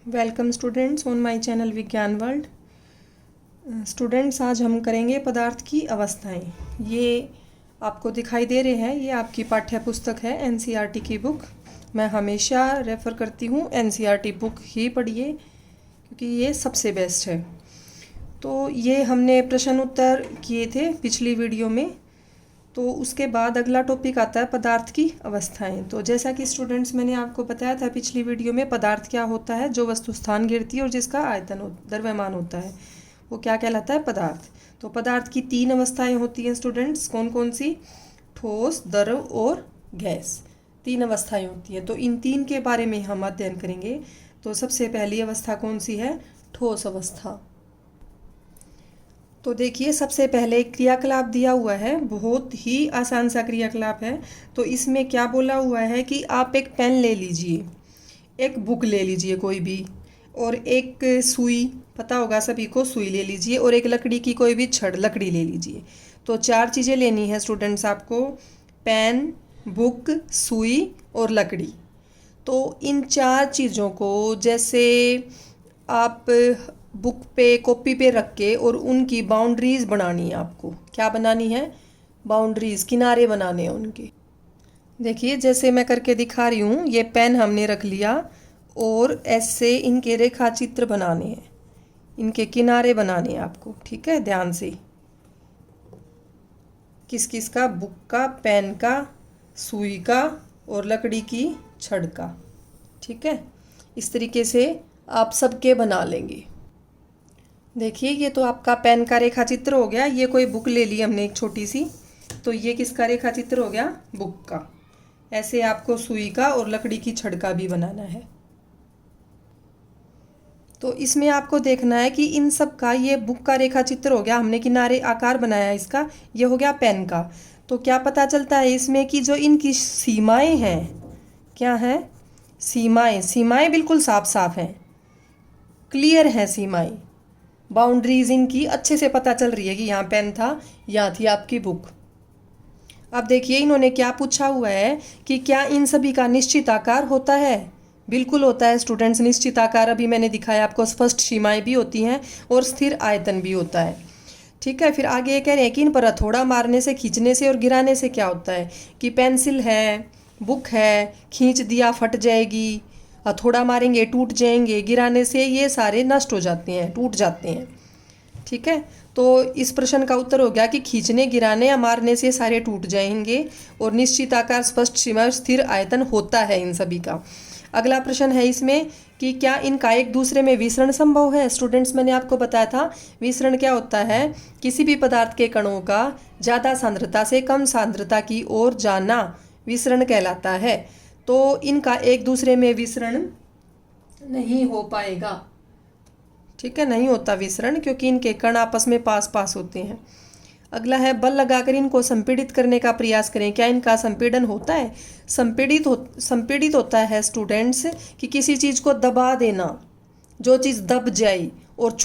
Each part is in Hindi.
Welcome students on my channel विज्ञान वर्ल्ड। स्टूडेंट्स, आज हम करेंगे पदार्थ की अवस्थाएं। ये आपको दिखाई दे रहे हैं, ये आपकी पाठ्य पुस्तक है एनसीईआरटी की बुक। मैं हमेशा रेफ़र करती हूँ एनसीईआरटी बुक ही पढ़िए, क्योंकि ये सबसे बेस्ट है। तो ये हमने प्रश्न उत्तर किए थे पिछली वीडियो में। तो उसके बाद अगला टॉपिक आता है पदार्थ की अवस्थाएं। तो जैसा कि स्टूडेंट्स मैंने आपको बताया था पिछली वीडियो में, पदार्थ क्या होता है? जो वस्तु स्थान घेरती है और जिसका आयतन द्रव्यमान होता है, वो क्या कहलाता है? पदार्थ। तो पदार्थ की 3 अवस्थाएं होती हैं स्टूडेंट्स। कौन कौन सी? ठोस, द्रव और गैस। 3 अवस्थाएं होती हैं। तो इन 3 के बारे में हम अध्ययन करेंगे। तो सबसे पहली अवस्था कौन सी है? ठोस अवस्था। तो देखिए, सबसे पहले एक क्रियाकलाप दिया हुआ है, बहुत ही आसान सा क्रियाकलाप है। तो इसमें क्या बोला हुआ है कि आप एक पेन ले लीजिए, एक बुक ले लीजिए कोई भी, और एक सुई, पता होगा सभी को, सुई ले लीजिए, और एक लकड़ी की कोई भी छड़ लकड़ी ले लीजिए। तो 4 चीज़ें लेनी है स्टूडेंट्स आपको: पेन, बुक, सुई और लकड़ी। तो इन 4 चीज़ों को जैसे आप बुक पे, कॉपी पे रख के, और उनकी बाउंड्रीज बनानी है आपको। क्या बनानी है? बाउंड्रीज, किनारे बनाने हैं उनके। देखिए, जैसे मैं करके दिखा रही हूँ, ये पेन हमने रख लिया और ऐसे इनके रेखा चित्र बनाने हैं, इनके किनारे बनाने हैं आपको। ठीक है, ध्यान से। किस किस का? बुक का, पेन का, सुई का और लकड़ी की छड़ का। ठीक है, इस तरीके से आप सबके बना लेंगे। देखिए, ये तो आपका पेन का रेखा चित्र हो गया। ये कोई बुक ले ली हमने एक छोटी सी, तो ये किसका रेखा चित्र हो गया? बुक का। ऐसे आपको सुई का और लकड़ी की छड़ का भी बनाना है। तो इसमें आपको देखना है कि इन सब का, ये बुक का रेखा चित्र हो गया, हमने किनारे आकार बनाया इसका, ये हो गया पेन का। तो क्या पता चलता है इसमें कि जो इनकी सीमाएं हैं, क्या है? सीमाएं बिल्कुल साफ साफ हैं, क्लियर हैं सीमाएं। बाउंड्रीज इनकी अच्छे से पता चल रही है कि यहाँ पेन था, यहाँ थी आपकी बुक। अब देखिए, इन्होंने क्या पूछा हुआ है कि क्या इन सभी का निश्चित आकार होता है? बिल्कुल होता है स्टूडेंट्स, निश्चित आकार। अभी मैंने दिखाया आपको, स्पष्ट सीमाएं भी होती हैं और स्थिर आयतन भी होता है। ठीक है, फिर आगे ये कह रहे हैं कि इन पर हथौड़ा मारने से, खींचने से और गिराने से क्या होता है? कि पेंसिल है, बुक है, खींच दिया फट जाएगी, हथौड़ा मारेंगे टूट जाएंगे, गिराने से ये सारे नष्ट हो जाते हैं, टूट जाते हैं। ठीक है, तो इस प्रश्न का उत्तर हो गया कि खींचने, गिराने या मारने से सारे टूट जाएंगे, और निश्चित आकार, स्पष्ट सीमा, स्थिर आयतन होता है इन सभी का। अगला प्रश्न है इसमें कि क्या इनका एक दूसरे में विसरण संभव है? स्टूडेंट्स, मैंने आपको बताया था विसरण क्या होता है। किसी भी पदार्थ के कणों का ज़्यादा सांद्रता से कम सांद्रता की ओर जाना विसरण कहलाता है। तो इनका एक दूसरे में विसरण नहीं हो पाएगा। ठीक है, नहीं होता विसरण, क्योंकि इनके कण आपस में पास पास होते हैं। अगला है, बल लगाकर इनको संपीड़ित करने का प्रयास करें। क्या इनका संपीड़न होता है? संपीड़ित होता है स्टूडेंट्स कि किसी चीज़ को दबा देना, जो चीज़ दब जाए और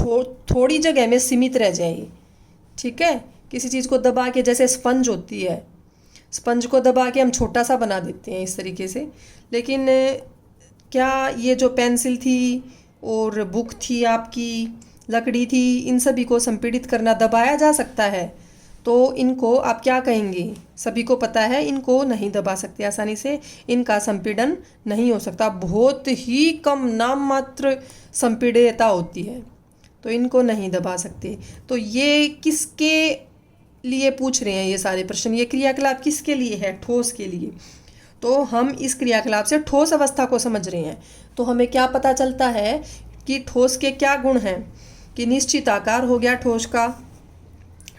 थोड़ी जगह में सीमित रह जाए। ठीक है, किसी चीज़ को दबा के, जैसे स्पंज होती है, स्पंज को दबा के हम छोटा सा बना देते हैं इस तरीके से। लेकिन क्या ये जो पेंसिल थी और बुक थी आपकी, लकड़ी थी, इन सभी को संपीड़ित करना, दबाया जा सकता है? तो इनको आप क्या कहेंगे? सभी को पता है इनको नहीं दबा सकते आसानी से, इनका संपीड़न नहीं हो सकता। बहुत ही कम, नाम मात्र संपीड़ितता होती है, तो इनको नहीं दबा सकते। तो ये किसके लिए पूछ रहे हैं ये सारे प्रश्न? ये क्रियाकलाप किसके लिए है? ठोस के लिए। तो हम इस क्रियाकलाप से ठोस अवस्था को समझ रहे हैं। तो हमें क्या पता चलता है कि ठोस के क्या गुण हैं? कि निश्चित आकार हो गया ठोस का,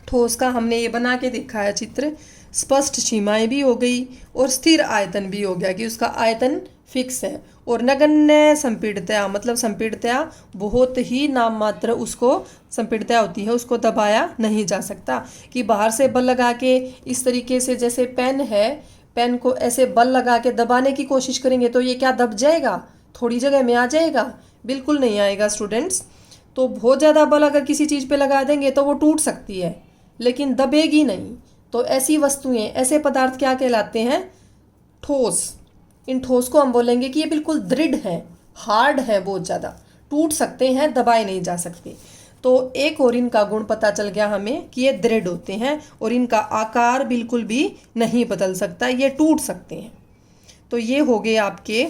ठोस का हमने ये बना के देखा है चित्र, स्पष्ट सीमाएं भी हो गई, और स्थिर आयतन भी हो गया कि उसका आयतन फिक्स है। और नगण्य संपीड़ितता, मतलब संपीड़ितता बहुत ही नाम मात्र उसको संपीड़ितता होती है, उसको दबाया नहीं जा सकता। कि बाहर से बल लगा के इस तरीके से, जैसे पेन है, पेन को ऐसे बल लगा के दबाने की कोशिश करेंगे तो ये क्या दब जाएगा? थोड़ी जगह में आ जाएगा? बिल्कुल नहीं आएगा स्टूडेंट्स। तो बहुत ज़्यादा बल अगर किसी चीज़ पे लगा देंगे तो वो टूट सकती है, लेकिन दबेगी नहीं। तो ऐसी वस्तुएं, ऐसे पदार्थ क्या कहलाते हैं? ठोस। इन ठोस को हम बोलेंगे कि ये बिल्कुल दृढ़ है, हार्ड है, बहुत ज़्यादा। टूट सकते हैं, दबाए नहीं जा सकते। तो एक और इनका गुण पता चल गया हमें कि ये दृढ़ होते हैं और इनका आकार बिल्कुल भी नहीं बदल सकता, ये टूट सकते हैं। तो ये हो गए आपके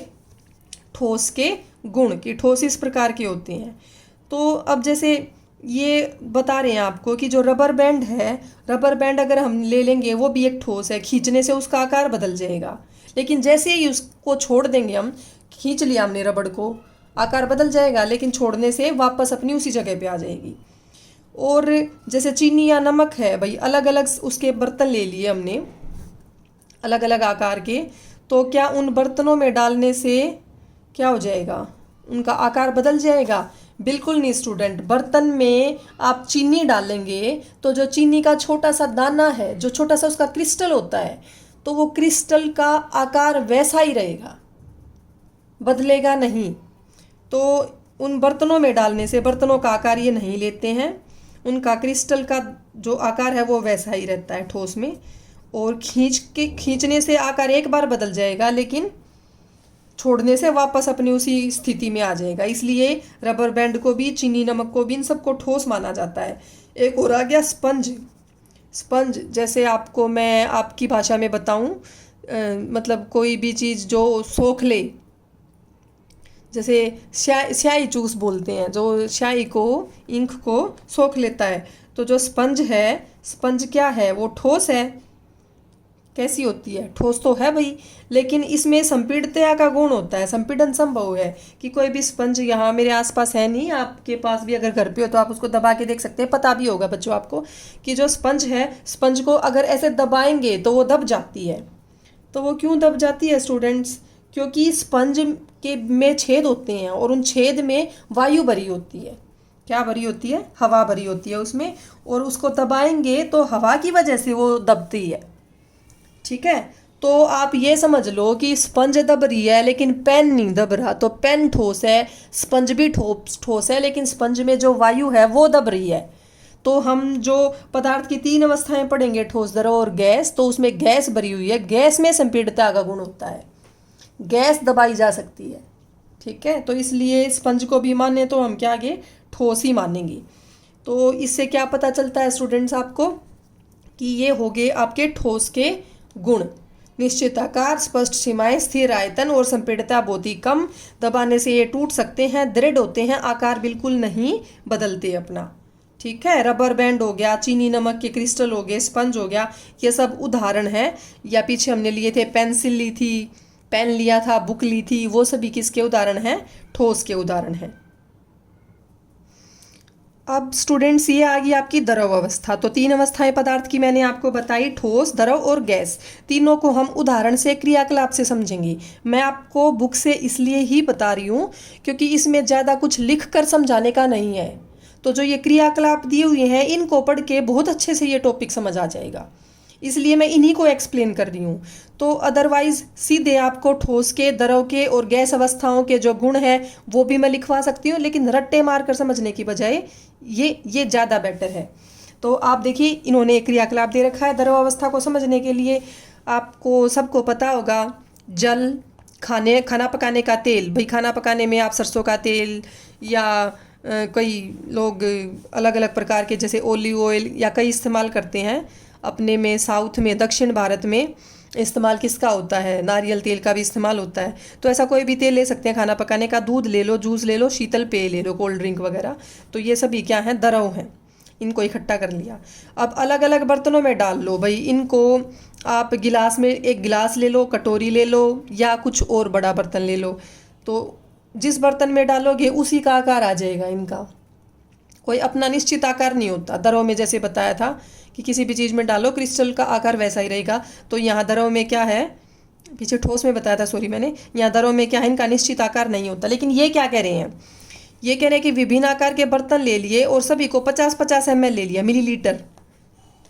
ठोस के गुण कि ठोस इस प्रकार के होते हैं। तो अब जैसे ये बता रहे हैं आपको कि जो रबर बैंड है, रबर बैंड अगर हम ले लेंगे वो भी एक ठोस है, खींचने से उसका आकार बदल जाएगा। लेकिन जैसे ही उसको छोड़ देंगे हम, खींच लिया हमने रबड़ को, आकार बदल जाएगा, लेकिन छोड़ने से वापस अपनी उसी जगह पे आ जाएगी। और जैसे चीनी या नमक है भाई, अलग अलग उसके बर्तन ले लिए हमने अलग अलग आकार के, तो क्या उन बर्तनों में डालने से क्या हो जाएगा, उनका आकार बदल जाएगा? बिल्कुल नहीं स्टूडेंट। बर्तन में आप चीनी डालेंगे तो जो चीनी का छोटा सा दाना है, जो छोटा सा उसका क्रिस्टल होता है, तो वो क्रिस्टल का आकार वैसा ही रहेगा, बदलेगा नहीं। तो उन बर्तनों में डालने से बर्तनों का आकार ये नहीं लेते हैं, उनका क्रिस्टल का जो आकार है वो वैसा ही रहता है ठोस में। और खींचने से आकार एक बार बदल जाएगा, लेकिन छोड़ने से वापस अपनी उसी स्थिति में आ जाएगा। इसलिए रबर बैंड को भी, चीनी नमक को भी, इन सबको ठोस माना जाता है। एक और आ गया स्पंज। स्पंज जैसे आपको मैं आपकी भाषा में बताऊं, मतलब कोई भी चीज़ जो सोख ले, जैसे स्याही चूस बोलते हैं, जो स्याही को, इंक को सोख लेता है। तो जो स्पंज है, स्पंज क्या है, वो ठोस है। कैसी होती है? ठोस तो है भाई, लेकिन इसमें संपीड़ितता का गुण होता है, संपीड़न संभव है। कि कोई भी स्पंज यहाँ मेरे आसपास है नहीं, आपके पास भी अगर घर पे हो तो आप उसको दबा के देख सकते हैं। पता भी होगा बच्चों आपको कि जो स्पंज है, स्पंज को अगर ऐसे दबाएंगे तो वो दब जाती है। तो वो क्यों दब जाती है स्टूडेंट्स? क्योंकि स्पंज के में छेद होते हैं और उन छेद में वायु भरी होती है। क्या भरी होती है? हवा भरी होती है उसमें, और उसको दबाएंगे तो हवा की वजह से वो दबती है। ठीक है, तो आप ये समझ लो कि स्पंज दब रही है लेकिन पेन नहीं दब रहा। तो पेन ठोस है, स्पंज भी ठोस है, लेकिन स्पंज में जो वायु है वो दब रही है। तो हम जो पदार्थ की 3 अवस्थाएं पढ़ेंगे, ठोस, द्रव और गैस, तो उसमें गैस भरी हुई है। गैस में संपीड़ितता का गुण होता है, गैस दबाई जा सकती है। ठीक है, तो इसलिए स्पंज को भी माने तो हम क्या आगे ठोस ही मानेंगे। तो इससे क्या पता चलता है स्टूडेंट्स आपको कि ये हो गए आपके ठोस के गुण। निश्चित आकार, स्पष्ट सीमाएं, स्थिर आयतन और संपीड़ितता बहुत ही कम। दबाने से ये टूट सकते हैं, दृढ़ होते हैं, आकार बिल्कुल नहीं बदलते अपना। ठीक है, रबर बैंड हो गया, चीनी नमक के क्रिस्टल हो गए, स्पंज हो गया, ये सब उदाहरण है। या पीछे हमने लिए थे, पेंसिल ली थी, पेन लिया था, बुक ली थी, वो सभी किसके उदाहरण हैं? ठोस के उदाहरण हैं। अब स्टूडेंट्स ये आ गई आपकी द्रव अवस्था। तो 3 अवस्थाएं पदार्थ की मैंने आपको बताई, ठोस, द्रव और गैस। तीनों को हम उदाहरण से, क्रियाकलाप से समझेंगे। मैं आपको बुक से इसलिए ही बता रही हूँ क्योंकि इसमें ज़्यादा कुछ लिख कर समझाने का नहीं है। तो जो ये क्रियाकलाप दिए हुए हैं, इनको पढ़ के बहुत अच्छे से ये टॉपिक समझ आ जाएगा, इसलिए मैं इन्हीं को एक्सप्लेन कर रही हूँ। तो अदरवाइज सीधे आपको ठोस के, द्रव के और गैस अवस्थाओं के जो गुण हैं वो भी मैं लिखवा सकती हूँ, लेकिन रट्टे मार कर समझने की बजाय ये ज़्यादा बेटर है। तो आप देखिए, इन्होंने एक क्रियाकलाप दे रखा है द्रव अवस्था को समझने के लिए। आपको सबको पता होगा, जल, खाना पकाने का तेल। भाई खाना पकाने में आप सरसों का तेल या कई लोग अलग अलग प्रकार के जैसे ओलिव ऑयल या कई इस्तेमाल करते हैं। अपने में साउथ में, दक्षिण भारत में इस्तेमाल किसका होता है? नारियल तेल का भी इस्तेमाल होता है। तो ऐसा कोई भी तेल ले सकते हैं खाना पकाने का। दूध ले लो, जूस ले लो, शीतल पेय ले लो, कोल्ड ड्रिंक वगैरह। तो ये सभी क्या हैं? द्रव हैं। इनको इकट्ठा कर लिया, अब अलग अलग बर्तनों में डाल लो। भाई इनको आप गिलास में, एक गिलास ले लो, कटोरी ले लो, या कुछ और बड़ा बर्तन ले लो। तो जिस बर्तन में डालोगे उसी का आकार आ जाएगा इनका, कोई अपना निश्चित आकार नहीं होता। द्रव में जैसे बताया था कि किसी भी चीज़ में डालो क्रिस्टल का आकार वैसा ही रहेगा। तो यहाँ द्रव में क्या है, पीछे ठोस में बताया था, सॉरी मैंने, यहाँ द्रव में क्या है, इनका निश्चित आकार नहीं होता। लेकिन ये क्या कह रहे हैं? ये कह रहे हैं कि विभिन्न आकार के बर्तन ले लिए और सभी को 50-50 ml ले लिया, मिलीलीटर।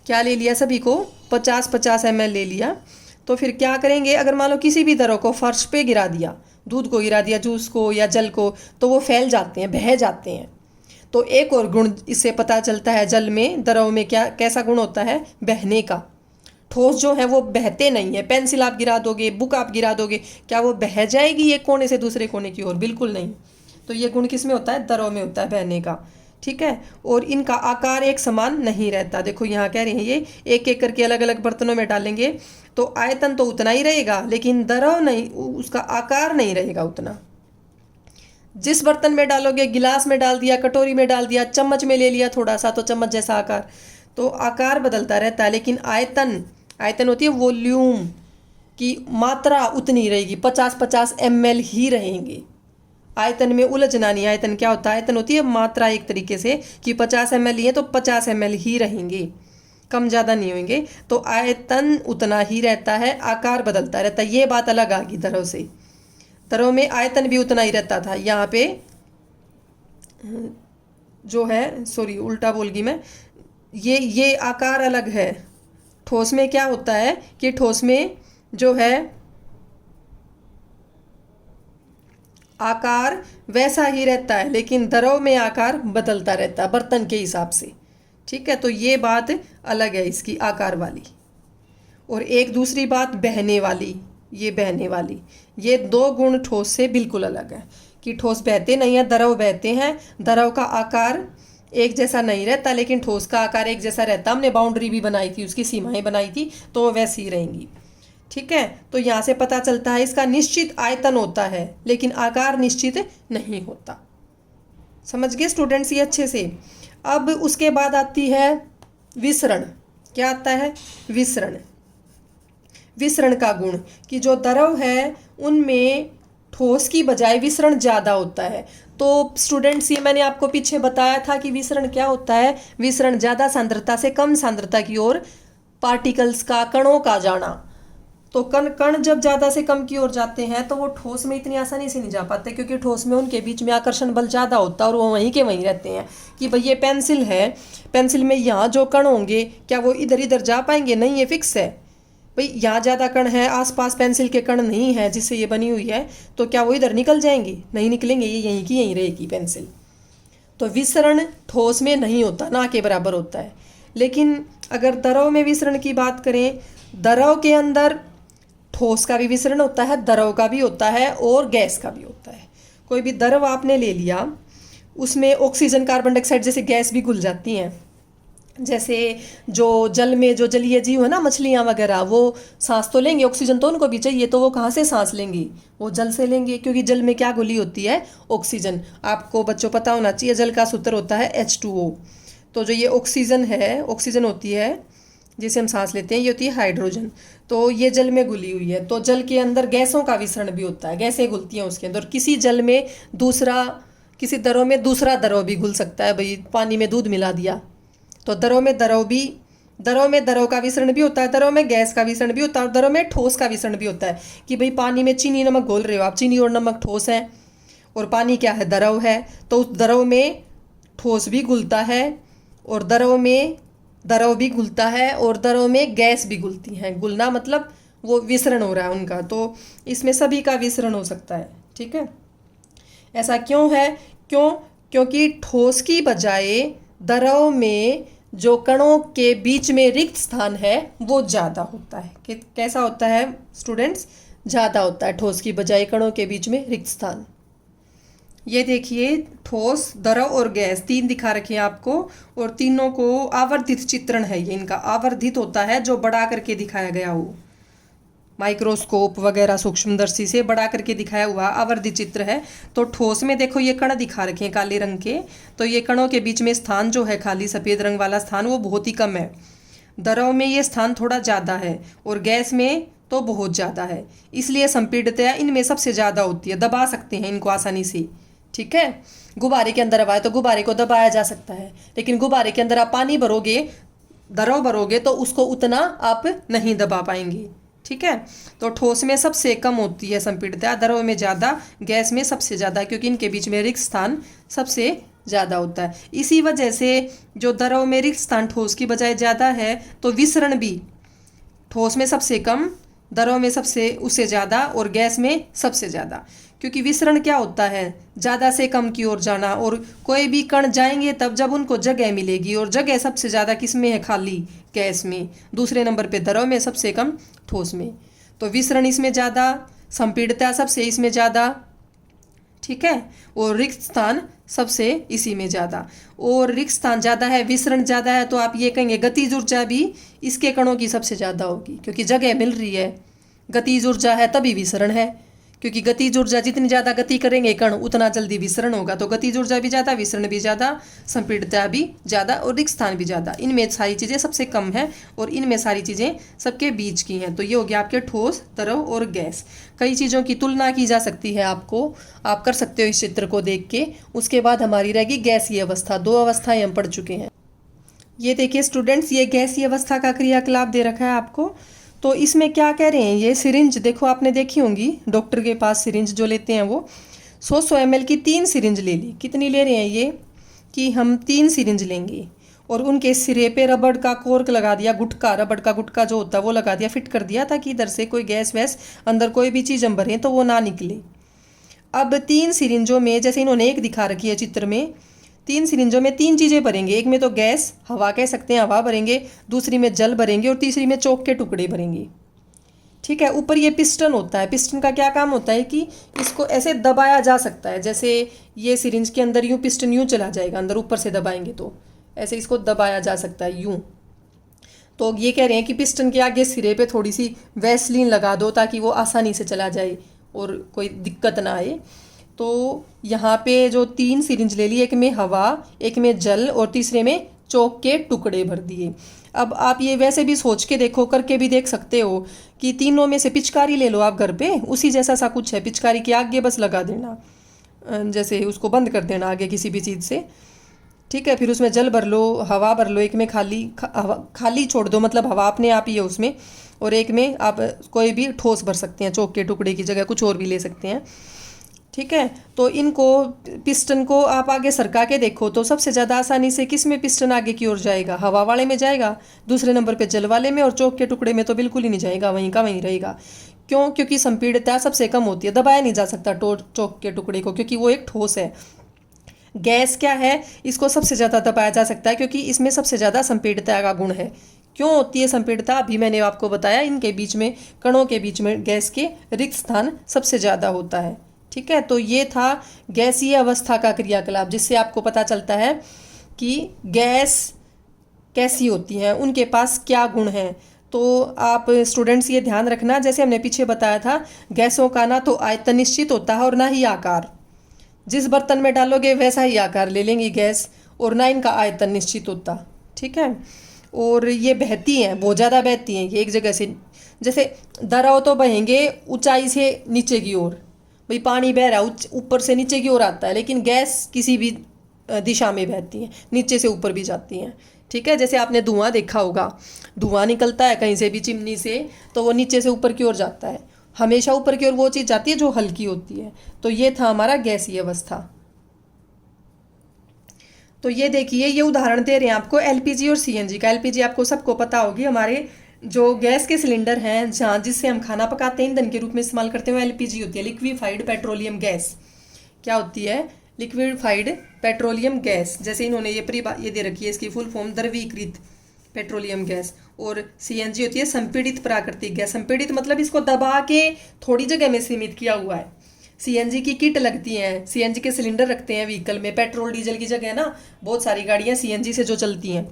क्या ले लिया? सभी को 50-50 ml ले लिया। तो फिर क्या करेंगे? अगर मान लो किसी भी द्रव को फर्श पे गिरा दिया, दूध को गिरा दिया, जूस को या जल को, तो वो फैल जाते हैं, बह जाते हैं। तो एक और गुण इससे पता चलता है, जल में, द्रव में क्या, कैसा गुण होता है? बहने का। ठोस जो है वो बहते नहीं है। पेंसिल आप गिरा दोगे, बुक आप गिरा दोगे, क्या वो बह जाएगी एक कोने से दूसरे कोने की ओर? बिल्कुल नहीं। तो ये गुण किस में होता है, द्रव में होता है, बहने का। ठीक है, और इनका आकार एक समान नहीं रहता। देखो यहाँ कह रहे हैं ये एक एक करके अलग अलग बर्तनों में डालेंगे तो आयतन तो उतना ही रहेगा, लेकिन द्रव नहीं, उसका आकार नहीं रहेगा उतना। जिस बर्तन में डालोगे, गिलास में डाल दिया, कटोरी में डाल दिया, चम्मच में ले लिया थोड़ा सा तो चम्मच जैसा आकार, तो आकार बदलता रहता है, लेकिन आयतन होती है वॉल्यूम की मात्रा उतनी रहेगी, 50-50 ml ही रहेंगे। आयतन में उलझना नहीं। आयतन क्या होता है, आयतन होती है मात्रा एक तरीके से कि 50 ml लिए तो 50 ml ही रहेंगे, कम ज़्यादा नहीं होंगे। तो आयतन उतना ही रहता है, आकार बदलता रहता है। ये बात अलग आ गई द्रव से। द्रव में आयतन भी उतना ही रहता था, यहाँ पे जो है, सॉरी उल्टा बोल गई मैं, ये आकार अलग है। ठोस में क्या होता है कि ठोस में जो है आकार वैसा ही रहता है, लेकिन द्रव में आकार बदलता रहता है बर्तन के हिसाब से। ठीक है, तो ये बात अलग है इसकी, आकार वाली। और एक दूसरी बात बहने वाली, ये दो गुण ठोस से बिल्कुल अलग है कि ठोस बहते नहीं है, द्रव बहते हैं। द्रव का आकार एक जैसा नहीं रहता, लेकिन ठोस का आकार एक जैसा रहता। हमने बाउंड्री भी बनाई थी, उसकी सीमाएं बनाई थी, तो वो वैसी ही रहेंगी। ठीक है, तो यहाँ से पता चलता है इसका निश्चित आयतन होता है, लेकिन आकार निश्चित नहीं होता। समझ गए स्टूडेंट्स ये अच्छे से। अब उसके बाद आती है विसरण। क्या आता है, विसरण का गुण कि जो द्रव है उनमें ठोस की बजाय विसरण ज़्यादा होता है। तो स्टूडेंट्स ये मैंने आपको पीछे बताया था कि विसरण क्या होता है। विसरण ज़्यादा सांद्रता से कम सांद्रता की ओर पार्टिकल्स का, कणों का जाना। तो कण जब ज़्यादा से कम की ओर जाते हैं तो वो ठोस में इतनी आसानी से नहीं जा पाते, क्योंकि ठोस में उनके बीच में आकर्षण बल ज़्यादा होता है और वो वहीं के वहीं रहते हैं। कि भाई ये पेंसिल है, पेंसिल में यहाँ जो कण होंगे क्या वो इधर इधर जा पाएंगे? नहीं, ये फिक्स है। भाई यहाँ ज़्यादा कण है, आसपास पेंसिल के कण नहीं है जिससे ये बनी हुई है, तो क्या वो इधर निकल जाएंगे? नहीं निकलेंगे, ये यहीं की यहीं रहेगी पेंसिल। तो विसरण ठोस में नहीं होता, ना के बराबर होता है। लेकिन अगर द्रव में विसरण की बात करें, द्रव के अंदर ठोस का भी विसरण होता है, द्रव का भी होता है और गैस का भी होता है। कोई भी द्रव आपने ले लिया, उसमें ऑक्सीजन, कार्बन डाइऑक्साइड जैसे गैस भी घुल जाती हैं। जैसे जो जल में जो जलीय जीव है ना, मछलियाँ वगैरह, वो सांस तो लेंगे, ऑक्सीजन तो उनको भी चाहिए, तो वो कहाँ से सांस लेंगी? वो जल से लेंगे, क्योंकि जल में क्या घुली होती है? ऑक्सीजन। आपको बच्चों पता होना चाहिए, जल का सूत्र होता है H2O। तो जो ये ऑक्सीजन है, ऑक्सीजन होती है जिसे हम सांस लेते हैं, ये होती है हाइड्रोजन। तो ये जल में घुली हुई है। तो जल के अंदर गैसों का विसरण भी होता है, गैसें घुलती हैं उसके अंदर। किसी जल में किसी द्रव में दूसरा द्रव भी घुल सकता है। भाई पानी में दूध मिला दिया तो द्रव में द्रव का विसरण भी होता है, द्रव में गैस का विसरण भी होता है, और द्रव में ठोस का विसरण भी होता है। कि भाई पानी में चीनी नमक घोल रहे हो आप, चीनी और नमक ठोस है और पानी क्या है? द्रव है। तो उस द्रव में ठोस भी घुलता है और द्रव भी घुलता है और द्रव में गैस भी घुलती हैं। घुलना मतलब वो विसरण हो रहा है उनका, तो इसमें सभी का विसरण हो सकता है। ठीक है, ऐसा क्यों है? क्योंकि ठोस की बजाय द्रव में जो कणों के बीच में रिक्त स्थान है वो ज़्यादा होता है। कैसा होता है स्टूडेंट्स? ज़्यादा होता है ठोस की बजाय कणों के बीच में रिक्त स्थान। ये देखिए, ठोस, द्रव और गैस, तीन दिखा रखे हैं आपको, और तीनों को आवर्धित चित्रण है। ये इनका आवर्धित होता है, जो बड़ा करके दिखाया गया हो, माइक्रोस्कोप वगैरह सूक्ष्मदर्शी से बड़ा करके दिखाया हुआ आवर्धित चित्र है। तो ठोस में देखो ये कण दिखा रखे हैं काले रंग के, तो ये कणों के बीच में स्थान जो है खाली सफ़ेद रंग वाला स्थान, वो बहुत ही कम है। द्रव में ये स्थान थोड़ा ज़्यादा है और गैस में तो बहुत ज़्यादा है। इसलिए संपीड़ितता इनमें सबसे ज़्यादा होती है, दबा सकते हैं इनको आसानी से। ठीक है, गुब्बारे के अंदर अब आए तो गुब्बारे को दबाया जा सकता है, लेकिन गुब्बारे के अंदर आप पानी भरोगे, द्रव भरोगे, तो उसको उतना आप नहीं दबा पाएंगे। ठीक है, तो ठोस में सबसे कम होती है संपीड़ितता, द्रव में ज़्यादा, गैस में सबसे ज़्यादा, क्योंकि इनके बीच में रिक्त स्थान सबसे ज़्यादा होता है। इसी वजह से जो द्रव में रिक्त स्थान ठोस की बजाय ज़्यादा है, तो विसरण भी ठोस में सबसे कम, द्रव में उससे ज़्यादा और गैस में सबसे ज़्यादा। क्योंकि विसरण क्या होता है? ज़्यादा से कम की ओर जाना, और कोई भी कण जाएंगे तब जब उनको जगह मिलेगी, और जगह सबसे ज़्यादा किस में है? खाली गैस में। दूसरे नंबर पे द्रव में, सबसे कम ठोस में। तो विसरण इसमें ज़्यादा, संपीड़ितता सबसे इसमें ज़्यादा। ठीक है। और रिक्त स्थान सबसे इसी में ज़्यादा, और रिक्त स्थान ज़्यादा है, विसरण ज़्यादा है, तो आप ये कहेंगे गतिज ऊर्जा भी इसके कणों की सबसे ज़्यादा होगी, क्योंकि जगह मिल रही है। गतिज ऊर्जा है तभी विसरण है, क्योंकि गतिज ऊर्जा जितनी ज़्यादा गति करेंगे कण उतना जल्दी विसरण होगा। तो गतिज ऊर्जा भी ज़्यादा, विसरण भी ज़्यादा, संपीड़ितता भी ज़्यादा और रिक्त स्थान भी ज़्यादा। इनमें सारी चीज़ें सबसे कम है और इनमें सारी चीज़ें सबके बीच की हैं। तो ये हो गया आपके ठोस, तरल और गैस। कई चीज़ों की तुलना की जा सकती है, आप कर सकते हो इस चित्र को देख के। उसके बाद हमारी रहेगी गैसीय अवस्था। 2 अवस्थाएं हम पढ़ चुके हैं। ये देखिए स्टूडेंट्स, ये गैसीय अवस्था का क्रियाकलाप दे रखा है आपको। तो इसमें क्या कह रहे हैं, ये सिरिंज देखो, आपने देखी होंगी डॉक्टर के पास सिरिंज जो लेते हैं वो 100 ml की 3 सिरिंज ले ली। कितनी ले रहे हैं ये, कि हम 3 सिरिंज लेंगे और उनके सिरे पे रबड़ का कोर्क लगा दिया, गुटका, रबड़ का गुटका जो होता है वो लगा दिया, फिट कर दिया, ताकि इधर से कोई गैस वैस अंदर कोई भी चीज़ हम भरें तो वो ना निकले। अब 3 सिरिंजों में, जैसे इन्होंने एक दिखा रखी है चित्र में, 3 सिरिंजों में 3 चीज़ें भरेंगे। एक में तो गैस, हवा कह सकते हैं, हवा भरेंगे, दूसरी में जल भरेंगे और तीसरी में चौक के टुकड़े भरेंगे। ठीक है। ऊपर ये पिस्टन होता है। पिस्टन का क्या काम होता है कि इसको ऐसे दबाया जा सकता है। जैसे ये सिरिंज के अंदर यूँ पिस्टन यूँ चला जाएगा अंदर, ऊपर से दबाएंगे तो ऐसे इसको दबाया जा सकता है यूँ। तो ये कह रहे हैं कि पिस्टन के आगे सिरे पे थोड़ी सी वैसलीन लगा दो ताकि वो आसानी से चला जाए और कोई दिक्कत ना आए। तो यहाँ पे जो 3 सिरिंज ले ली, एक में हवा, एक में जल और तीसरे में चौक के टुकड़े भर दिए। अब आप ये वैसे भी सोच के देखो, करके भी देख सकते हो कि तीनों में से पिचकारी ले लो आप घर पे, उसी जैसा सा कुछ है। पिचकारी के आगे बस लगा देना, जैसे उसको बंद कर देना आगे किसी भी चीज़ से। ठीक है। फिर उसमें जल भर लो, हवा भर लो, एक में खाली छोड़ दो, मतलब हवा अपने आप ही है उसमें, और एक में आप कोई भी ठोस भर सकते हैं, चौक के टुकड़े की जगह कुछ और भी ले सकते हैं। ठीक है। तो इनको, पिस्टन को आप आगे सरका के देखो तो सबसे ज़्यादा आसानी से किस में पिस्टन आगे की ओर जाएगा, हवा वाले में जाएगा, दूसरे नंबर पे जल वाले में, और चौक के टुकड़े में तो बिल्कुल ही नहीं जाएगा, वहीं का वहीं रहेगा। क्यों? क्योंकि संपीड़ितता सबसे कम होती है, दबाया नहीं जा सकता चौक के टुकड़े को, क्योंकि वो एक ठोस है। गैस क्या है, इसको सबसे ज़्यादा दबाया जा सकता है क्योंकि इसमें सबसे ज़्यादा संपीड़ितता का गुण है। क्यों होती है संपीड़ितता, अभी मैंने आपको बताया, इनके बीच में, कणों के बीच में गैस के रिक्त स्थान सबसे ज़्यादा होता है। ठीक है। तो ये था गैसीय अवस्था का क्रियाकलाप, जिससे आपको पता चलता है कि गैस कैसी होती हैं, उनके पास क्या गुण हैं। तो आप स्टूडेंट्स ये ध्यान रखना, जैसे हमने पीछे बताया था, गैसों का ना तो आयतन निश्चित होता है और ना ही आकार। जिस बर्तन में डालोगे वैसा ही आकार ले लेंगी गैस, और ना इनका आयतन निश्चित होता। ठीक है। और ये बहती हैं, बहुत ज़्यादा बहती हैं ये एक जगह से, जैसे दराव तो बहेंगे ऊंचाई से नीचे की ओर, भाई पानी बह रहा है ऊपर से नीचे की ओर आता है, लेकिन गैस किसी भी दिशा में बहती हैं, नीचे से ऊपर भी जाती हैं। ठीक है। जैसे आपने धुआं देखा होगा, धुआं निकलता है कहीं से भी चिमनी से, तो वो नीचे से ऊपर की ओर जाता है, हमेशा ऊपर की ओर वो चीज़ जाती है जो हल्की होती है। तो ये था हमारा गैसीय अवस्था। तो ये देखिए, ये उदाहरण दे रहे हैं आपको एलपीजी और सीएनजी का। एलपीजी आपको सबको पता होगी, हमारे जो गैस के सिलेंडर हैं जहाँ जिससे हम खाना पकाते हैं, ईंधन के रूप में इस्तेमाल करते हैं, वो एलपीजी होती है, लिक्विफाइड पेट्रोलियम गैस। क्या होती है? Liquefied petroleum gas. जैसे इन्होंने ये दे रखी है, इसकी फुल फॉर्म द्रवीकृत पेट्रोलियम गैस। और सीएनजी होती है संपीड़ित प्राकृतिक गैस। संपीड़ित मतलब इसको दबा के थोड़ी जगह में सीमित किया हुआ है। सीएनजी की किट लगती है, सीएनजी के सिलेंडर रखते हैं व्हीकल में, पेट्रोल डीजल की जगह ना बहुत सारी गाड़ियाँ सीएनजी से जो चलती हैं,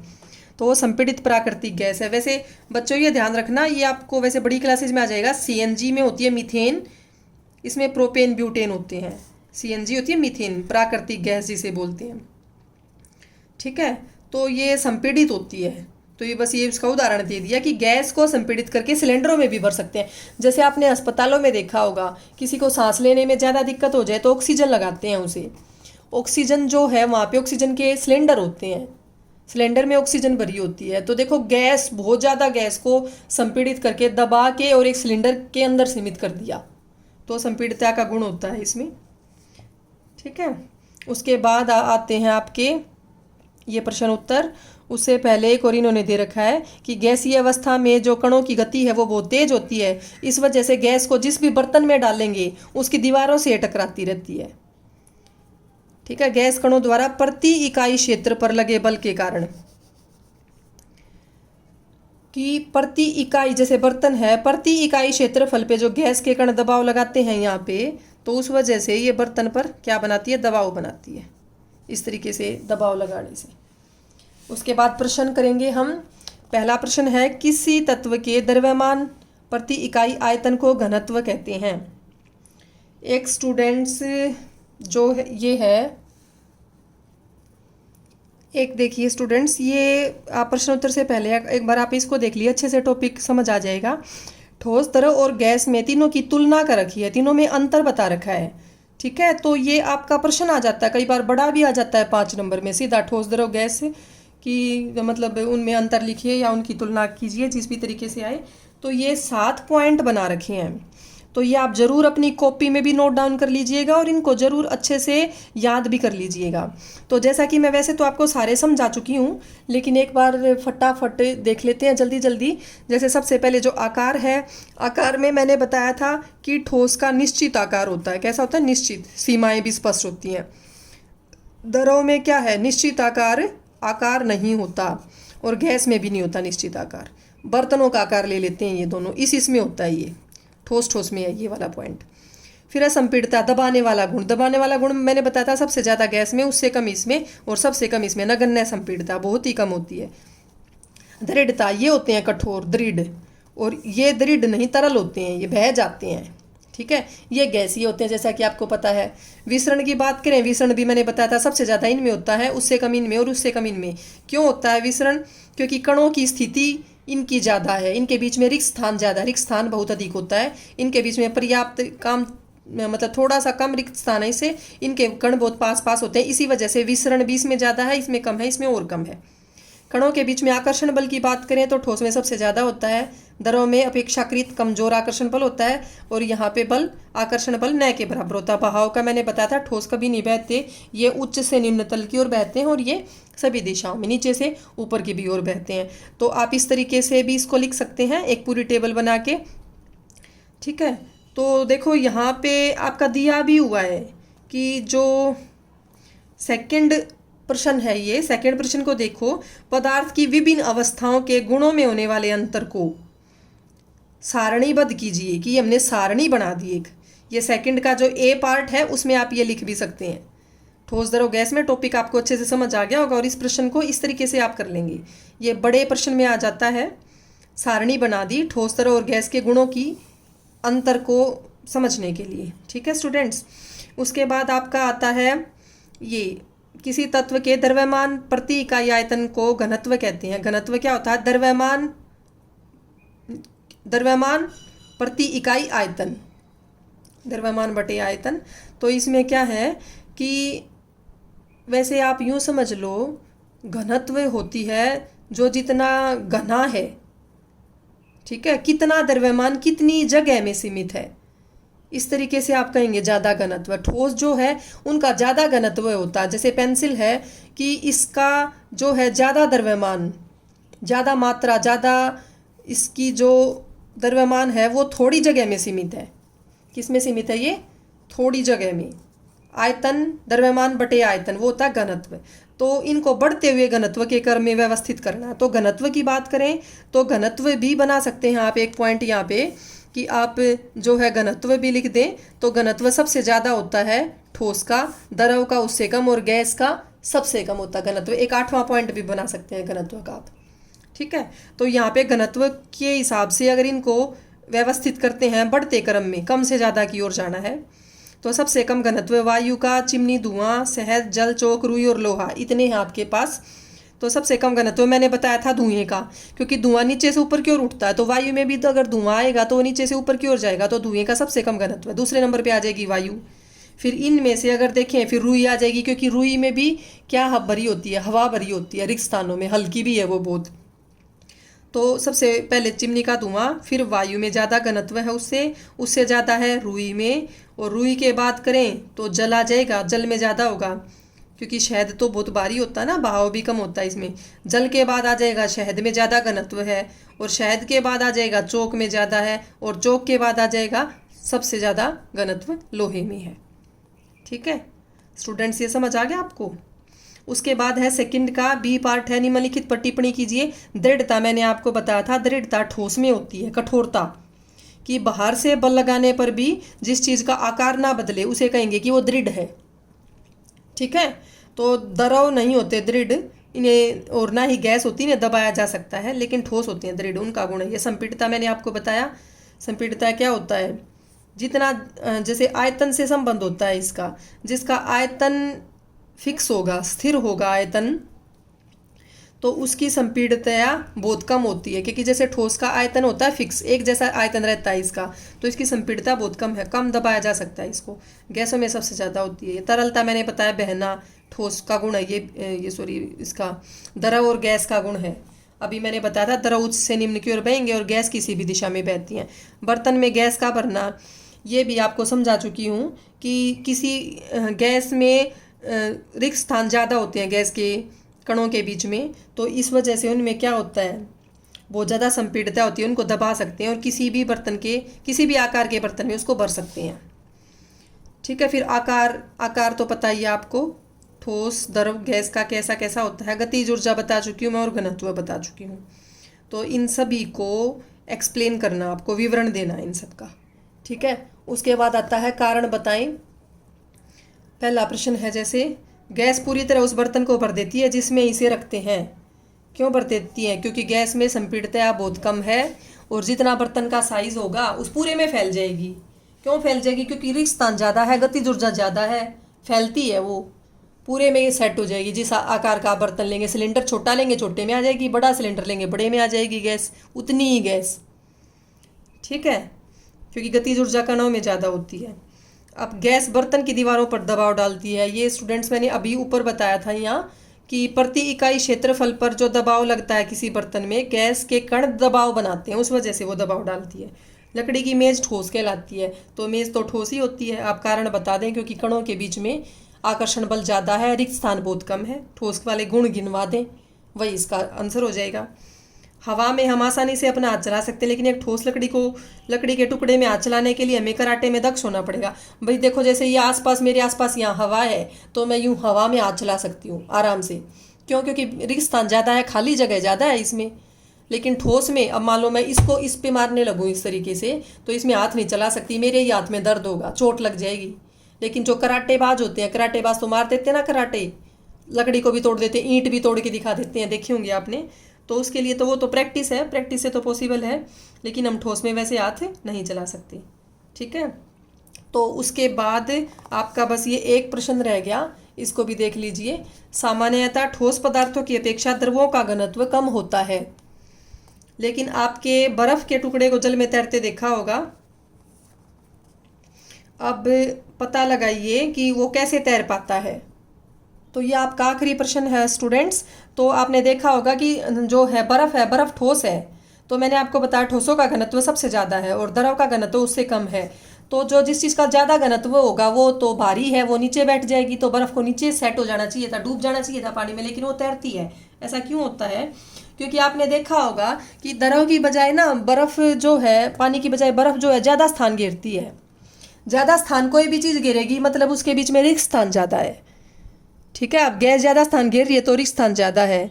तो वो संपीड़ित प्राकृतिक गैस है। वैसे बच्चों ये ध्यान रखना, ये आपको वैसे बड़ी क्लासेज में आ जाएगा। सीएनजी में होती है मीथेन, इसमें प्रोपेन ब्यूटेन होते हैं। सीएनजी होती है मीथेन, प्राकृतिक गैस जिसे बोलते हैं। ठीक है। तो ये संपीड़ित होती है। तो ये बस ये इसका उदाहरण दे दिया कि गैस को संपीड़ित करके सिलेंडरों में भी भर सकते हैं। जैसे आपने अस्पतालों में देखा होगा, किसी को सांस लेने में ज़्यादा दिक्कत हो जाए तो ऑक्सीजन लगाते हैं उसे। ऑक्सीजन जो है वहाँ पे ऑक्सीजन के सिलेंडर होते हैं, सिलेंडर में ऑक्सीजन भरी होती है। तो देखो गैस, बहुत ज़्यादा गैस को संपीड़ित करके दबा के और एक सिलेंडर के अंदर सीमित कर दिया, तो संपीड़ितता का गुण होता है इसमें। ठीक है। उसके बाद आते हैं आपके ये प्रश्न उत्तर। उससे पहले एक और इन्होंने दे रखा है कि गैसीय अवस्था में जो कणों की गति है वो बहुत तेज होती है, इस वजह से गैस को जिस भी बर्तन में डालेंगे उसकी दीवारों से टकराती रहती है। ठीक है। गैस कणों द्वारा प्रति इकाई क्षेत्र पर लगे बल के कारण, कि प्रति इकाई, जैसे बर्तन है, प्रति इकाई क्षेत्रफल पे जो गैस के कण दबाव लगाते हैं यहाँ पे, तो उस वजह से ये बर्तन पर क्या बनाती है, दबाव बनाती है, इस तरीके से दबाव लगाने से। उसके बाद प्रश्न करेंगे हम। पहला प्रश्न है, किसी तत्व के द्रव्यमान प्रति इकाई आयतन को घनत्व कहते हैं। एक स्टूडेंट्स जो है ये है, एक देखिए स्टूडेंट्स, ये आप प्रश्न उत्तर से पहले एक बार आप इसको देख लिए, अच्छे से टॉपिक समझ आ जाएगा। ठोस, तरल और गैस में तीनों की तुलना कर रखी है, तीनों में अंतर बता रखा है। ठीक है, तो ये आपका प्रश्न आ जाता है, कई बार बड़ा भी आ जाता है 5 नंबर में, सीधा ठोस, द्रव, गैस की मतलब उनमें अंतर लिखिए या उनकी तुलना कीजिए, जिस भी तरीके से आए। तो ये 7 पॉइंट बना रखे हैं, तो ये आप ज़रूर अपनी कॉपी में भी नोट डाउन कर लीजिएगा और इनको ज़रूर अच्छे से याद भी कर लीजिएगा। तो जैसा कि मैं वैसे तो आपको सारे समझा चुकी हूँ, लेकिन एक बार फटाफट देख लेते हैं जल्दी जल्दी। जैसे सबसे पहले जो आकार है, आकार में मैंने बताया था कि ठोस का निश्चित आकार होता है। कैसा होता है, निश्चित, सीमाएं भी स्पष्ट होती हैं। द्रव में क्या है, निश्चित आकार नहीं होता, और गैस में भी नहीं होता निश्चित आकार। बर्तनों का आकार ले लेते हैं ये दोनों, इसमें होता है ये, ठोस में है ये वाला पॉइंट। फिर है संपीड़ता, दबाने वाला गुण। दबाने वाला गुण मैंने बताया था सबसे ज़्यादा गैस में, उससे कम इसमें, और सबसे कम इसमें। नगण्य संपीड़ता बहुत ही कम होती है। दृढ़ता, ये होते हैं कठोर, दृढ़, और ये दृढ़ नहीं, तरल होते हैं, ये बह जाते हैं। ठीक है, ये गैसीय होते हैं जैसा कि आपको पता है। विसरण की बात करें, विसरण भी मैंने बताया था सबसे ज़्यादा इनमें होता है, उससे कम इनमें, और उससे कम इनमें। क्यों होता है विसरण, क्योंकि कणों की स्थिति इनकी ज़्यादा है, इनके बीच में रिक्त स्थान ज़्यादा, रिक्त स्थान बहुत अधिक होता है, इनके बीच में पर्याप्त काम, मतलब थोड़ा सा कम रिक्त स्थान है, इससे इनके कण बहुत पास पास होते हैं। इसी वजह से विसरण भी इसमें ज़्यादा है, इसमें कम है, इसमें और कम है। कणों के बीच में आकर्षण बल की बात करें तो ठोस में सबसे ज़्यादा होता है, द्रव में अपेक्षाकृत कमजोर आकर्षण बल होता है, और यहाँ पे बल, आकर्षण बल न के बराबर होता है। बहाव का मैंने बताया था, ठोस कभी नहीं बहते, ये उच्च से निम्न तल की ओर बहते हैं, और ये सभी दिशाओं में, नीचे से ऊपर की भी ओर बहते हैं। तो आप इस तरीके से भी इसको लिख सकते हैं, एक पूरी टेबल बना के। ठीक है, तो देखो यहाँ पे आपका दिया भी हुआ है कि जो सेकंड प्रश्न है, ये सेकंड प्रश्न को देखो, पदार्थ की विभिन्न अवस्थाओं के गुणों में होने वाले अंतर को सारणीबद्ध कीजिए, कि हमने सारणी बना दी एक। ये सेकंड का जो ए पार्ट है उसमें आप ये लिख भी सकते हैं। ठोस, द्रव, गैस में टॉपिक आपको अच्छे से समझ आ गया होगा, और इस प्रश्न को इस तरीके से आप कर लेंगे। ये बड़े प्रश्न में आ जाता है, सारणी बना दी ठोस, द्रव और गैस के गुणों की अंतर को समझने के लिए। ठीक है स्टूडेंट्स, उसके बाद आपका आता है ये, किसी तत्व के द्रव्यमान प्रति इकाई आयतन को घनत्व कहते हैं। घनत्व क्या होता है, द्रव्यमान प्रति इकाई आयतन, द्रव्यमान बटे आयतन। तो इसमें क्या है कि वैसे आप यूँ समझ लो, घनत्व होती है जो जितना घना है, ठीक है, कितना द्रव्यमान कितनी जगह में सीमित है, इस तरीके से आप कहेंगे ज़्यादा घनत्व। ठोस जो है उनका ज़्यादा घनत्व होता है, जैसे पेंसिल है कि इसका जो है ज़्यादा द्रव्यमान, ज़्यादा मात्रा, ज़्यादा इसकी जो द्रव्यमान है वो थोड़ी जगह में सीमित है। किस में सीमित है ये, थोड़ी जगह में। आयतन, द्रव्यमान बटे आयतन, वो होता है घनत्व। तो इनको बढ़ते हुए घनत्व के क्रम में व्यवस्थित करना है। तो घनत्व की बात करें तो घनत्व भी बना सकते हैं आप, एक पॉइंट यहाँ पे कि आप जो है घनत्व भी लिख दें। तो घनत्व सबसे ज़्यादा होता है ठोस का, द्रव का उससे कम, और गैस का सबसे कम होता है घनत्व। एक 8वां पॉइंट भी बना सकते हैं घनत्व का आप। ठीक है, तो यहाँ पे घनत्व के हिसाब से अगर इनको व्यवस्थित करते हैं बढ़ते क्रम में, कम से ज़्यादा की ओर जाना है, तो सबसे कम घनत्व वायु का, चिमनी, धुआं, शहद, जल, चौक, रुई और लोहा, इतने हैं आपके पास। तो सबसे कम घनत्व मैंने बताया था धुएं का, क्योंकि धुआं नीचे से ऊपर की ओर उठता है, तो वायु में भी तो अगर धुआं आएगा तो वो नीचे से ऊपर की ओर जाएगा, तो धुएं का सबसे कम घनत्व है। दूसरे नंबर पे आ जाएगी वायु। फिर इनमें से अगर देखें फिर रुई आ जाएगी, क्योंकि रुई में भी क्या भरी होती है, हवा भरी होती है, रिक्त स्थानों में हल्की भी है वो बहुत। तो सबसे पहले चिमनी का धुआं, फिर वायु में ज़्यादा घनत्व है, उससे ज़्यादा है रुई में, और रुई के बाद करें तो जल आ जाएगा, जल में ज़्यादा होगा, क्योंकि शहद तो बहुत भारी होता है ना, बहाव भी कम होता है इसमें। जल के बाद आ जाएगा शहद में ज़्यादा घनत्व है, और शहद के बाद आ जाएगा चौक में ज़्यादा है, और चौक के बाद आ जाएगा सबसे ज़्यादा घनत्व लोहे में है। ठीक है स्टूडेंट्स, ये समझ आ गया आपको। उसके बाद है सेकंड का बी पार्ट है, निम्नलिखित पर टिप्पणी कीजिए। दृढ़ता मैंने आपको बताया था, दृढ़ता ठोस में होती है, कठोरता, कि बाहर से बल लगाने पर भी जिस चीज़ का आकार ना बदले उसे कहेंगे कि वो दृढ़ है। ठीक है, तो द्रव नहीं होते दृढ़ इन्हें, और ना ही गैस होती इन्हें दबाया जा सकता है, लेकिन ठोस होती हैं दृढ़, उनका गुण है ये। संपीड़ितता मैंने आपको बताया, संपीड़ितता क्या होता है, जितना जैसे आयतन से संबंध होता है इसका, जिसका आयतन फिक्स होगा, स्थिर होगा आयतन, तो उसकी संपीड़ितता बहुत कम होती है, क्योंकि जैसे ठोस का आयतन होता है फिक्स, एक जैसा आयतन रहता है इसका, तो इसकी संपीड़ितता बहुत कम है, कम दबाया जा सकता है इसको। गैसों में सबसे ज़्यादा होती है। तरलता मैंने बताया बहना ठोस का गुण है, ये सॉरी इसका द्रव और गैस का गुण है। अभी मैंने बताया था द्रव उच्च से निम्न की ओर बहेंगे और गैस किसी भी दिशा में बहती हैं। बर्तन में गैस का भरना, ये भी आपको समझा चुकी हूँ कि किसी गैस में रिक्त स्थान ज़्यादा होते हैं गैस के कणों के बीच में, तो इस वजह से उनमें क्या होता है, बहुत ज़्यादा संपीड़ितता होती है, उनको दबा सकते हैं और किसी भी बर्तन के, किसी भी आकार के बर्तन में उसको भर सकते हैं। ठीक है, फिर आकार तो पता ही है आपको, ठोस द्रव गैस का कैसा कैसा होता है। गतिज ऊर्जा बता चुकी हूँ मैं और घनत्व बता चुकी हूँ। तो इन सभी को एक्सप्लेन करना, आपको विवरण देना इन सब का। ठीक है, उसके बाद आता है कारण बताएं। पहला प्रश्न है जैसे गैस पूरी तरह उस बर्तन को भर देती है जिसमें इसे रखते हैं। क्यों भर देती है? क्योंकि गैस में संपीड़ितता बहुत कम है और जितना बर्तन का साइज होगा उस पूरे में फैल जाएगी। क्यों फैल जाएगी? क्योंकि रिक्त स्थान ज़्यादा है, गतिज ऊर्जा ज़्यादा है, फैलती है, वो पूरे में सेट हो जाएगी। जिस आकार का बर्तन लेंगे, सिलेंडर छोटा लेंगे छोटे में आ जाएगी, बड़ा सिलेंडर लेंगे बड़े में आ जाएगी गैस, उतनी ही गैस। ठीक है, क्योंकि गतिज ऊर्जा कणों में ज़्यादा होती है। अब गैस बर्तन की दीवारों पर दबाव डालती है। ये स्टूडेंट्स मैंने अभी ऊपर बताया था यहाँ कि प्रति इकाई क्षेत्रफल पर जो दबाव लगता है किसी बर्तन में, गैस के कण दबाव बनाते हैं, उस वजह से वो दबाव डालती है। लकड़ी की मेज़ ठोस कहलाती है, तो मेज़ तो ठोस ही होती है। आप कारण बता दें, क्योंकि कणों के बीच में आकर्षण बल ज़्यादा है, रिक्त स्थान बहुत कम है। ठोस वाले गुण गिनवा दें, वही इसका आंसर हो जाएगा। हवा में हम आसानी से अपना हाथ चला सकते हैं, लेकिन एक ठोस लकड़ी के टुकड़े में हाथ चलाने के लिए हमें कराटे में दक्ष होना पड़ेगा। भाई देखो, जैसे ये आसपास, मेरे आसपास यहाँ हवा है, तो मैं यूँ हवा में हाथ चला सकती हूँ आराम से। क्यों? क्योंकि रिक्त स्थान ज़्यादा है, खाली जगह ज़्यादा है इसमें। लेकिन ठोस में, अब मान लो मैं इसको इस पे मारने लगूँ इस तरीके से, तो इसमें हाथ नहीं चला सकती, मेरे ही हाथ में दर्द होगा, चोट लग जाएगी। लेकिन जो कराटेबाज होते हैं, कराटेबाज तो मार देते हैं ना कराटे, लकड़ी को भी तोड़ देते हैं, ईंट भी तोड़ के दिखा देते हैं, देखी होंगी आपने। तो उसके लिए तो वो तो प्रैक्टिस है, प्रैक्टिस से तो पॉसिबल है, लेकिन हम ठोस में वैसे हाथ नहीं चला सकते। ठीक है, तो उसके बाद आपका बस ये एक प्रश्न रह गया, इसको भी देख लीजिए। सामान्यतः ठोस पदार्थों की अपेक्षा द्रवों का घनत्व कम होता है, लेकिन आपके बर्फ के टुकड़े को जल में तैरते देखा होगा। अब पता लगाइए कि वो कैसे तैर पाता है। तो ये आपका आखिरी प्रश्न है स्टूडेंट्स। तो आपने देखा होगा कि जो है बर्फ ठोस है, तो मैंने आपको बताया ठोसों का घनत्व सबसे ज़्यादा है और द्रव का घनत्व उससे कम है। तो जो जिस चीज़ का ज़्यादा घनत्व होगा वो तो भारी है, वो नीचे बैठ जाएगी, तो बर्फ़ को नीचे सेट हो जाना चाहिए था, डूब जाना चाहिए था पानी में, लेकिन वो तैरती है। ऐसा क्यों होता है? क्योंकि आपने देखा होगा कि द्रव की बजाय ना बर्फ़ जो है, पानी की बजाय बर्फ़ जो है ज़्यादा स्थान घेरती है। ज़्यादा स्थान कोई भी चीज़ घेरेगी मतलब उसके बीच में रिक्त स्थान ज़्यादा है। ठीक है, अब गैस ज़्यादा स्थान घेर रही है तो रिक्त स्थान ज़्यादा है।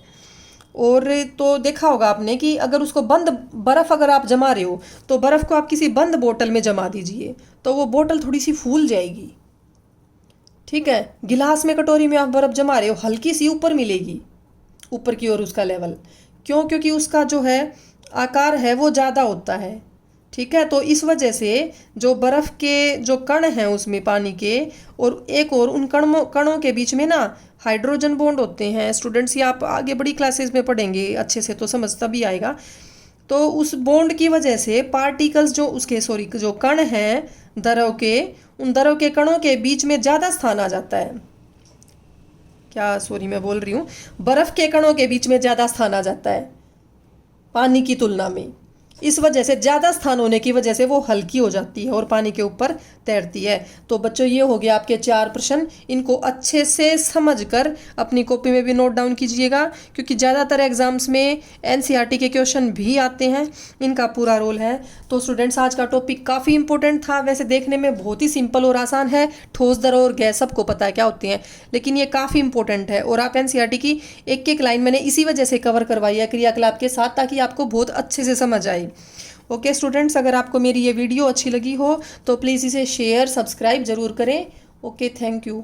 और तो देखा होगा आपने कि अगर उसको बर्फ़ अगर आप जमा रहे हो, तो बर्फ़ को आप किसी बंद बोतल में जमा दीजिए, तो वो बोतल थोड़ी सी फूल जाएगी। ठीक है, गिलास में, कटोरी में आप बर्फ़ जमा रहे हो, हल्की सी ऊपर मिलेगी, ऊपर की ओर उसका लेवल। क्यों? क्योंकि उसका जो है आकार है वो ज़्यादा होता है। ठीक है, तो इस वजह से जो बर्फ़ के जो कण हैं उसमें पानी के, और एक और उन कणों के बीच में ना हाइड्रोजन बॉन्ड होते हैं। स्टूडेंट्स ये आप आगे बड़ी क्लासेस में पढ़ेंगे अच्छे से, तो समझ तभी आएगा। तो उस बॉन्ड की वजह से पार्टिकल्स जो कण हैं द्रव के, उन द्रव के कणों के बीच में ज़्यादा स्थान आ जाता है। मैं बोल रही हूँ, बर्फ़ के कणों के बीच में ज़्यादा स्थान आ जाता है पानी की तुलना में। इस वजह से ज़्यादा स्थान होने की वजह से वो हल्की हो जाती है और पानी के ऊपर तैरती है। तो बच्चों ये हो गया आपके 4 प्रश्न। इनको अच्छे से समझकर अपनी कॉपी में भी नोट डाउन कीजिएगा, क्योंकि ज़्यादातर एग्जाम्स में एनसीईआरटी के क्वेश्चन भी आते हैं, इनका पूरा रोल है। तो स्टूडेंट्स आज का टॉपिक काफ़ी इंपॉर्टेंट था। वैसे देखने में बहुत ही सिंपल और आसान है, ठोस द्रव और गैस सबको पता है क्या होती हैं, लेकिन ये काफ़ी इंपॉर्टेंट है। और आप एनसीईआरटी की एक एक लाइन मैंने इसी वजह से कवर करवाई है क्रियाकलाप के साथ, ताकि आपको बहुत अच्छे से समझ आए। ओके स्टूडेंट्स, अगर आपको मेरी ये वीडियो अच्छी लगी हो तो प्लीज़ इसे शेयर सब्सक्राइब ज़रूर करें। Okay, thank you.